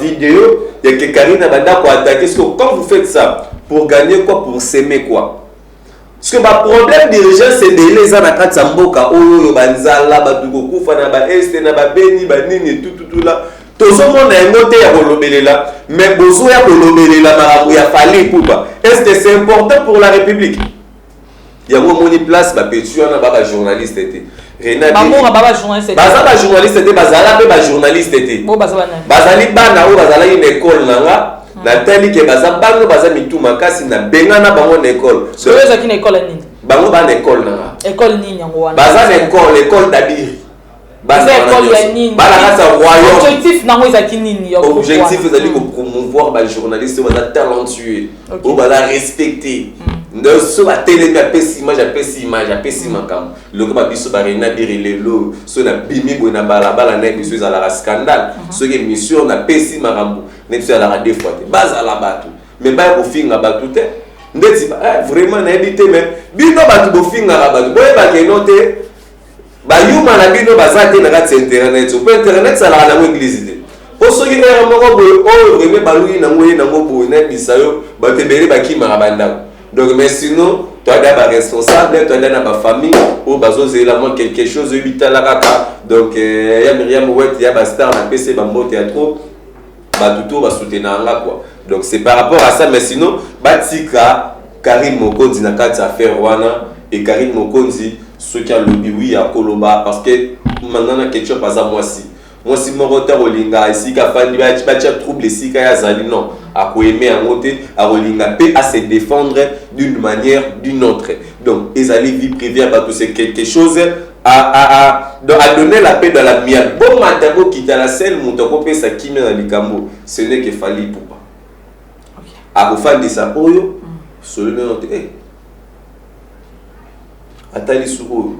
vidéo, il y a que Karine Abanda pour attaquer. Quand vous faites ça, pour gagner quoi? Pour s'aimer quoi? Parce que le problème des gens, c'est de les anakat samboka, oyo, banzala, batuko, fana, ba este, na ba beni, ba nini, tout là. Tout le monde a un côté à Kolobele là, mais besoin à Kolobele là, il a Fally Ipupa. Est-ce que c'est important pour la République? Il y a une place, il y a un journaliste. René journaliste. Journaliste, journaliste. Bazali bana ou bazali une école nanga. Nathalie que bazabano bazami tout makasi na bengana bango na école.
So eza ki na école nini?
Bango ba na école nanga.
École nini yango wana?
Bazana école d'Abiri.
École ya nini? Objectif nango eza ki nini?
Objectif ezali ko promouvoir ba journaliste ba talentueux. Ou ba respecter. Donc sur la télé j'appelle image makam. Le ko ba biso ba René Abiri lelo, so na bimi bo na balabala na biso za la scandale. So que mission na pesi makambo. N'est pas la deux fois. Base à la bateau. Mais pas au fin à bateau. Ndeti vraiment na habité mais bino bateau au fin à bateau. Boye ba ke noté. Ba yuma na bino bazate na kat internet. Sur internet ça la église. O so ki era moko boye o vraiment baluyi na ngoye na ngobo na bisayo ba tebele ba ki marabanda. Donc mais sinon tu as d'abord responsable, tu as d'abord famille ou bazo zélalement quelque chose de la kaka. Donc ya Myriam Ouet ya ba star na PC ba mbo théâtre. Tout va soutenir quoi. Donc c'est par rapport à ça, mais sinon Batika Karine Mokonzi na kati affaire wana et Karine Mokonzi ce qui a lobby oui à Koloba parce que Manana Ketchup aza moi si mon retard olinga ici ka fandi ba trouble ici ka yazali non a ko aimer en côté a olinga pe à se défendre d'une manière d'une autre. Donc ezali vie privée à tout c'est quelque chose à donner la paix dans la mienne. Bon matako quitter la scène montako pe sa kimi na likambo ce n'est que Fally Ipupa. OK. A ko fandi sa oyo solo non eh atali sur oyo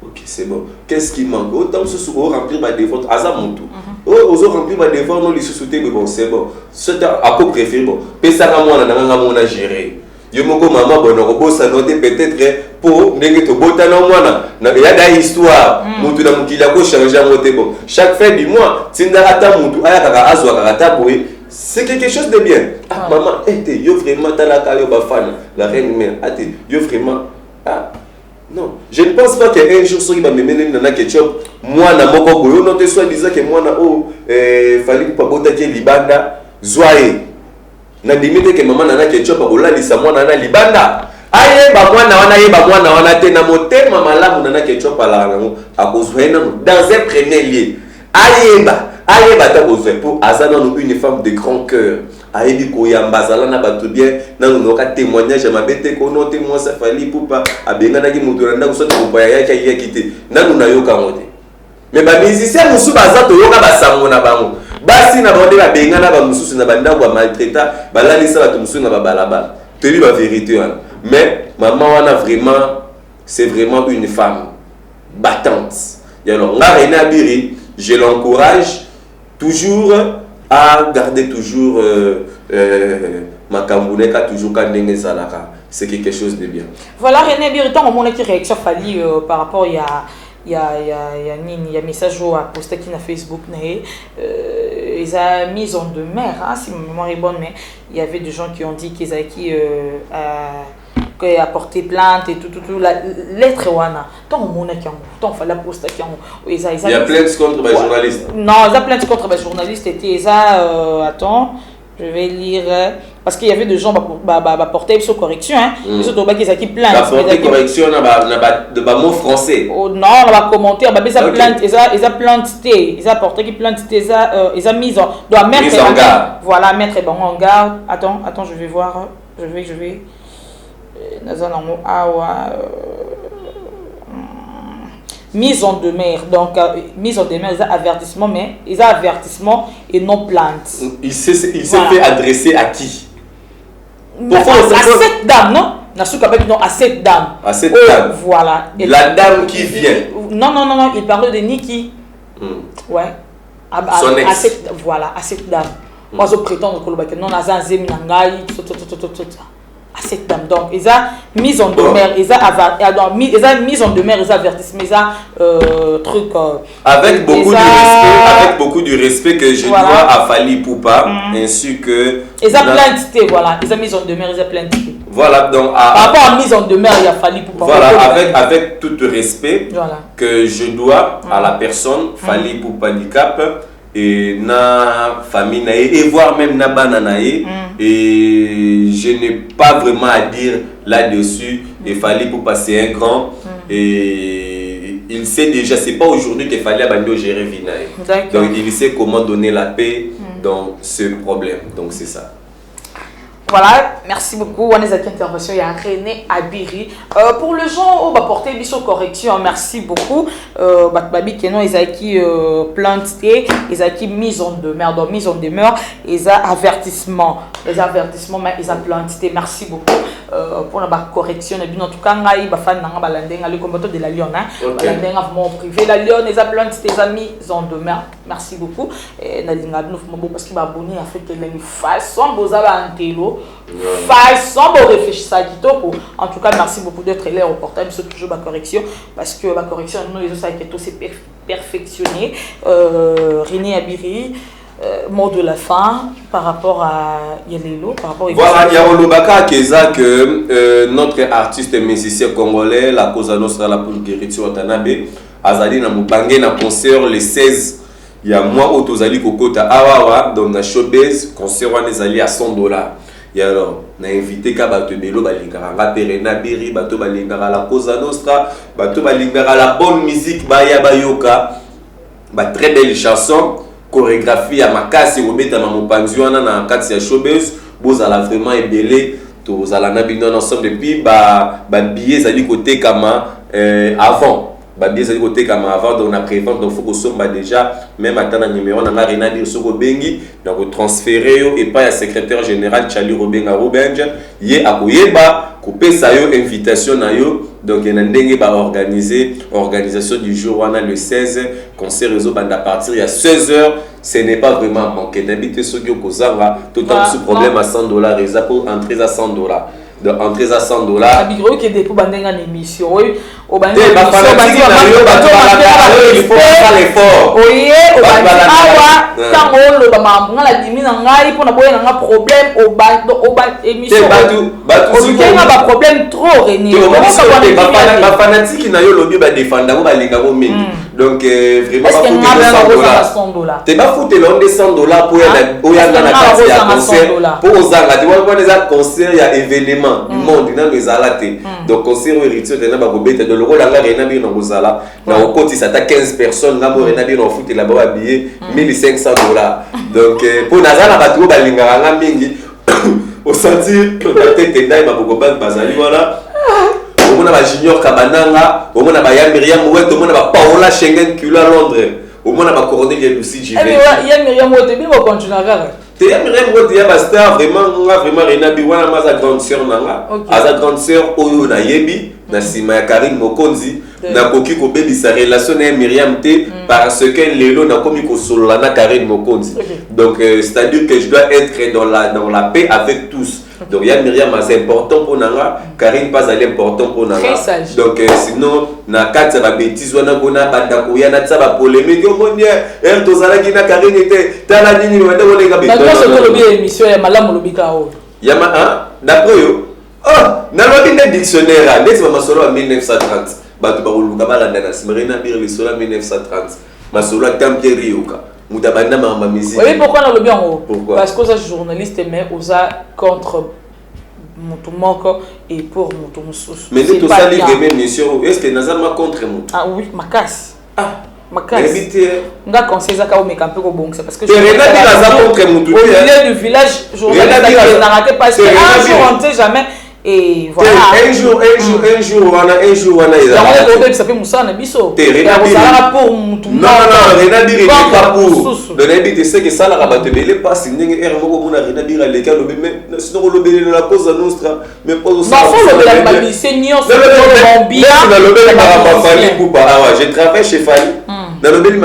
ok, c'est bon. Qu'est-ce qui manque? Autant ce soir remplir ma défaut. Azamontou. Ozo remplir ma défaut, non, les sous-soutés, mais bon, c'est bon. C'est à quoi préférer, bon. Pesa moi, on a géré. Yo moko maman, bon, on a noté peut-être pour n'engue to botana moi, il y a des histoires. Moutou na mukila ko changer à monter, bon. Chaque fin du mois, tinda ata moutou, aya kaka azwa kaka boé. C'est quelque chose de bien. Ah, maman, yo vraiment, t'as la kayo bafana, la reine mère. Yo vraiment, ah. Non, je ne pense pas qu'un jour, il va me mener dans Ketchup. Moi, na moko boyo, non te soit disant que moi, na Fally Ipupa bota qui libanda, zoaé. Na limite que maman na Ketchup, ola lisa moi na libanda. Aye, ba moi na wana te na moté, maman la na Ketchup ala nango, a besoin dans un premier lieu. Aye ba ta besoin pour azana une femme de grand cœur. Ayebi ko yambazala na batu bien na noka témoignage ma bete ko no témoin sa Fally Ipupa abenga na ki mutu na ko sote ko ya kite na na yoka ngote mais ba musicien musu bazato yoka basango na bango basi na bonde ba benga na ba mususu na banda ko maltraita balalisa batu musu na ba balaba teli ba vérité mais maman wana vraiment c'est vraiment une femme battante et alors nga René Abiri je l'encourage toujours à garder toujours ma Kambouneka toujours Kandenge Zalaka. C'est quelque chose de bien.
Voilà, René Biriton, au moment qui réaction Fally par rapport il y a message à poster qui na Facebook ils a mis en demeure si ma mémoire est bonne mais il y avait des gens qui ont dit qu'ils avaient a porté plainte et tout la lettre wana tant mon qui tant fallait poster qui
il y a plainte contre les journalistes.
Non, il y a plainte contre les journalistes et ça attends, je vais lire parce qu'il y avait des gens porter sur correction ils ont qui plainte
la porter correction de mots français.
Non, on va commenter ça plainte ils a planté ils a porté qui plainte ils a mis en doit mettre
en garde.
Voilà, mettre bon en garde. Attends, je vais voir je vais mise en demeure donc mise en demeure ils ont avertissement mais ils ont avertissement et non plainte.
Il s'est fait adresser à qui?
À cette dame non à cette dame.
À cette dame.
Voilà.
La dame qui vient.
Non, il parle de Niki. Ouais.
Son ex.
À cette dame. Moi je prétends que non azanzemi nangai à cette dame donc ils ont mise en demeure ils ont mise en demeure ils ont avertissement ils ont truc
avec beaucoup de respect que je dois à Fally Ipupa ainsi que
ils ont plainté voilà ils ont mise en demeure ils ont plainté
voilà donc
par rapport à mise en demeure il y a Fally Ipupa
voilà avec tout le respect que je dois à la personne Fally Ipupa handicap et na famille et voire même na bananae et je n'ai pas vraiment à dire là-dessus et Fally Ipupa passer un grand et il sait déjà c'est pas aujourd'hui qu'il fallait abandonner gérer Vinae donc il sait comment donner la paix dans ce problème donc c'est ça.
Voilà, merci beaucoup. On est à l'intervention. Il y a René Abiri. Pour les gens, on va porter biso correction. Merci beaucoup. Babi Kenon, ils ont qui planté, ils ont qui mise en demeure. Donc mise en demeure, ils ont avertissement. Les avertissements, mais ils ont planté. Merci beaucoup pour la correction. En tout cas, il va faire le combattant de la Lyon. Balandenga vraiment privé. La Lyon, ils ont planté, ils ont mis en demeure. Merci beaucoup. Et parce qu'il va abonner à fait que les façons vous avez un télo. Façon pour réfléchir ça en tout cas merci beaucoup d'être là au portail c'est toujours ma correction parce que la correction nous les autres ça qui est aussi perfectionné. René Abiri mot de la fin par rapport à Yelelo par rapport à
voilà Yarolobaka Keza que notre artiste et musicien congolais la cause nostra la pour Guérito Watanabe azali na mubange na concert le 16 il y a moi autozali kokota awawa dans na showbiz concert on ezali à $100. Et alors, on a invité Kabato Belo, Balingara, Perena Biri, Bato Balingara, la Cosa Nostra, Bato Balingara, la bonne musique, Baya Bayoka, très belle chanson, chorégraphie à Makasi, Robeta Mamopanzuana, na Katsia Showbiz, vous allez vraiment ébélé, vous allez nabiner ensemble depuis, billets à côté comme avant. Billets à côté comme avant, donc on a prévu, donc il faut que ce soit déjà, même à un numéro, on a rien à dire sur Bengi, donc transférer et pas le secrétaire général Charlie Robenga Robenja, yé à Koyeba, couper sa invitation na yo, donc il y a un organisé, organisation du jour, on a le 16, concert réseau à partir il y a 16h, ce n'est pas vraiment manqué d'habiter sur Gyo Kozanga, tout un sous problème à $100, et pour entrer à $100. Donc entrer à $100.
Abigro qui est des pour bander en émission. Au bander
il faut faire l'effort.
Oui, au bander awa, tant on le bama, on a la dimi nangai pour na boyer nanga problème au bander émission. On a pas problème trop René.
Ma fanatique na yo lobby ba défendre ba linga bo mingi. Donc vraiment pas $100. T'es pas foutu l'on des $100 pour y na carte à concert. Pour ozanga, tu vois quand les concerts il y a événement du monde dans les alatés. Donc concert héritier de na ba bobeta de l'euro la rena bi na bozala. Na okoti ça ta 15 personnes na bo rena bi na foutu là-bas habillé $1,500. Donc pour nazala ba tu ba linga nga mingi au sentir que ta tête ndai ba bokoba bazali voilà. On a Junior Kabananga, on a Myriam Mouette, on a Paola Schengen qui à Londres, on a Cornelia Lucie Jivet.
Il y a Myriam Mouette, mais on continue à faire.
Il y a Myriam Mouette, il y a Basta, vraiment Rena Biwana, ma grande sœur Nanga, sa grande sœur Oyo na Yebi, na Sima Karine Mokonzi, na Koki ko baby sa relation avec Myriam T parce que Lelo na komi ko solo na Karine Mokonzi. Donc c'est-à-dire que je dois être dans la paix avec tous. Donc, il y a Myriam, c'est important pour Nanga, Karine pas important pour Nanga. Donc, sinon, na quatre ça va bêtise, on a bandako, il y a na polémique, on dit, Tozala qui na Karine était, t'as la ligne, on a des gars.
Maintenant, c'est le bien émission, il y a Malam Lobikao.
Il y a d'après eux, dans le dictionnaire, n'est-ce pas ma solo en 1930, Batu Barulu Kabalanda, Smerina Bir, le solo en 1930, ma solo à Tampierioka.
Oui, pourquoi on a le bien en haut? Parce que les journalistes mais aux contre Moutoumoko et pour Moutoumsous.
Mais nous tous ça livre même mission. Est-ce que Nazarma contre nous?
Ah oui, ma casse. Ma casse.
On
a conseillé ça quand on met campé au bon, c'est parce que
je contre Moutou.
Au milieu du village, journaliste n'a raté parce que un jour on ne sait jamais. Et voilà.
Un jour, on a
ça fait Moussa Nabiso.
Pour Moutou. Non, Renadir n'est pas pour. Le Nabi, tu sais que ça, la rabatte, mais il est pas signé. Et on a Renadir à l'écart, mais sinon, on le la cause à Nostra. Mais pas au
sein.
Je travaille chez Fali. Dans le Béli,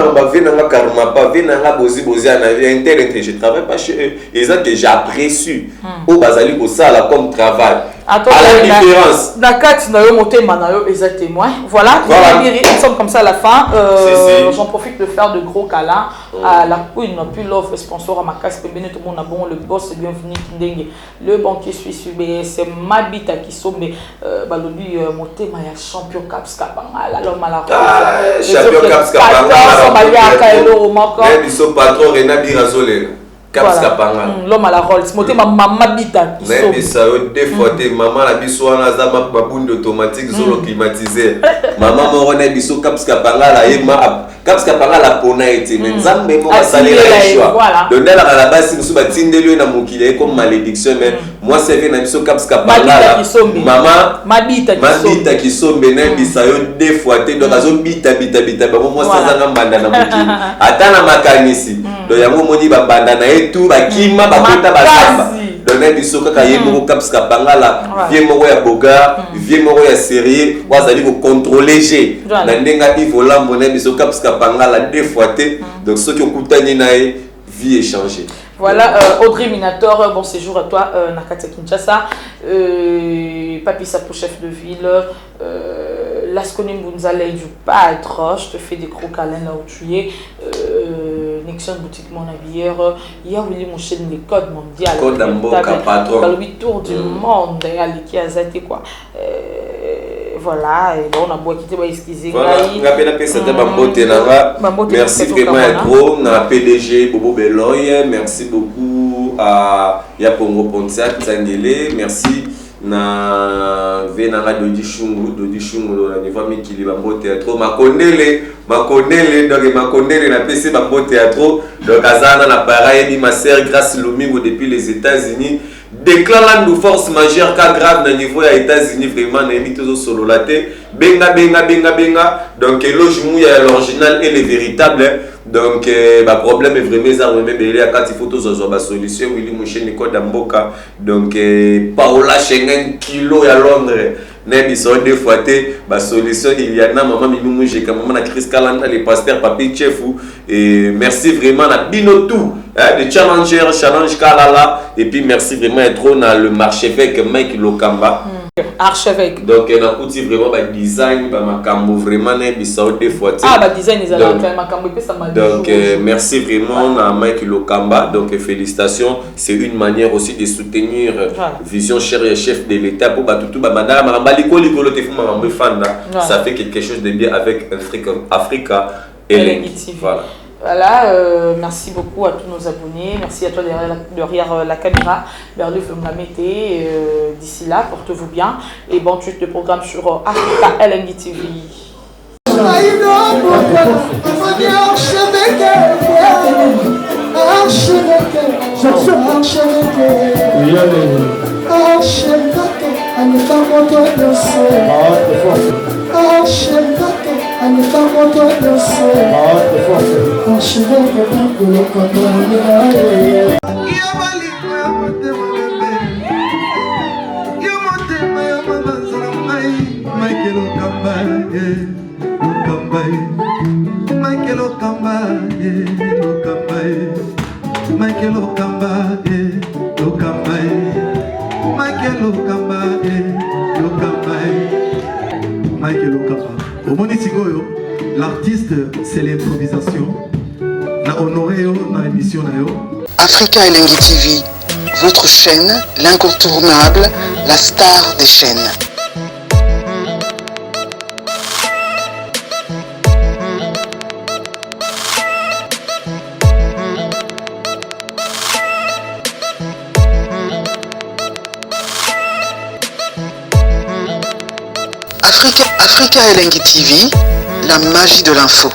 je travaille pas chez eux. Et ça que j'apprécie au Basali pour ça comme travail. À la différence.
Voilà, nous sommes comme ça à la fin. J'en profite de faire de gros câlins à la Queen, puis l'offre sponsor à ma casse. Tout le monde a bon, le boss est bienvenu. Le banquier suisse, c'est Mabita qui sommes. Balobi, monté, ma champion Caps Kapanga, l'homme à la rose.
Champion Caps Kapanga. Ils sont patrons René Birazolé.
L'homme à la Rolls, moté ma maman bita.
Mais ça des fois maman la biso na za ma boune automatique zolo climatisé. Maman mo rona biso Caps Kapanga la yema Caps Kapanga la pona été mais nzambe mo salé la choix. Donc là à la base nous ba tindeli na mokile comme malédiction mais moi c'est venu na biso Caps Kapanga maman mabita qui sombe na bisa yo des fois te donc azo bita ba moi ça za ngamba na mokile atana makanisi donc yango moni ba banda na tout bakima bakota basamba donner biso kaka yemo Caps Kapanga la vie moko ya boga vie moko ya sérieux wazali ko contrôler G na ndenga ivola mona biso Caps Kapanga la deux fois té donc ceux qui okutani nae vie échanger.
Voilà, Audrey Minator, bon séjour à toi, Nakata Kinshasa, Papi Sapo, chef de ville, Lasconi Mbunzale du Padre, je te fais des gros câlins là où tu es, Nixon Boutique Mon Avière, il y a Willy mon chaîne des codes mondiales,
Code d'Amboka, patron,
dans le tour du monde, qui a zati quoi. Voilà, et bon, on a beau quitter, excusez moi.
Merci vraiment à trop, on a PDG Bobo Beloy, merci beaucoup ya Pongo Pontia Tsangele. Merci na venanga Dodi Shungu na niveau mikili bambo théâtre Makondele donc Makondele na PC bambo théâtre donc azana na pareil ni ma sœur Grace Lomingo depuis les États-Unis déclare de force majeure cas grave na niveau ya États-Unis vraiment na mito solo laté benga donc éloge mouya l'original et le véritable. Donc, le problème est vraiment ça. Il y a 4 photos sur la solution. Willy Mouché Nico Damboka. Donc, Paola Schengen kilo à Londres. Ils sont deux fois la solution. Il y a maman Mimi Mouché, maman Chris Kalanda, les pasteurs, papi Chefou. Et merci vraiment à Binotou, de Challenger, Challenge Kalala. Et puis, merci vraiment à trop dans le marché avec Mike Lokamba.
Archevêque.
Donc, on a coûté vraiment le design, le vraiment des fois.
Design,
donc, merci vraiment à Mike Lokamba. Donc, félicitations. C'est une manière aussi de soutenir Vision Chère et chef de l'État pour tout ça fait quelque chose de bien avec Africa et voilà.
Voilà, merci beaucoup à tous nos abonnés, merci à toi derrière la caméra, Berlu Femlamete, d'ici là, portez-vous bien, et bon suite de programme sur Africa LNG TV.
L'artiste, c'est l'improvisation. La honoré dans l'émission.
Africa LNG TV, votre chaîne, l'incontournable, la star des chaînes. Africa LNG TV, la magie de l'info.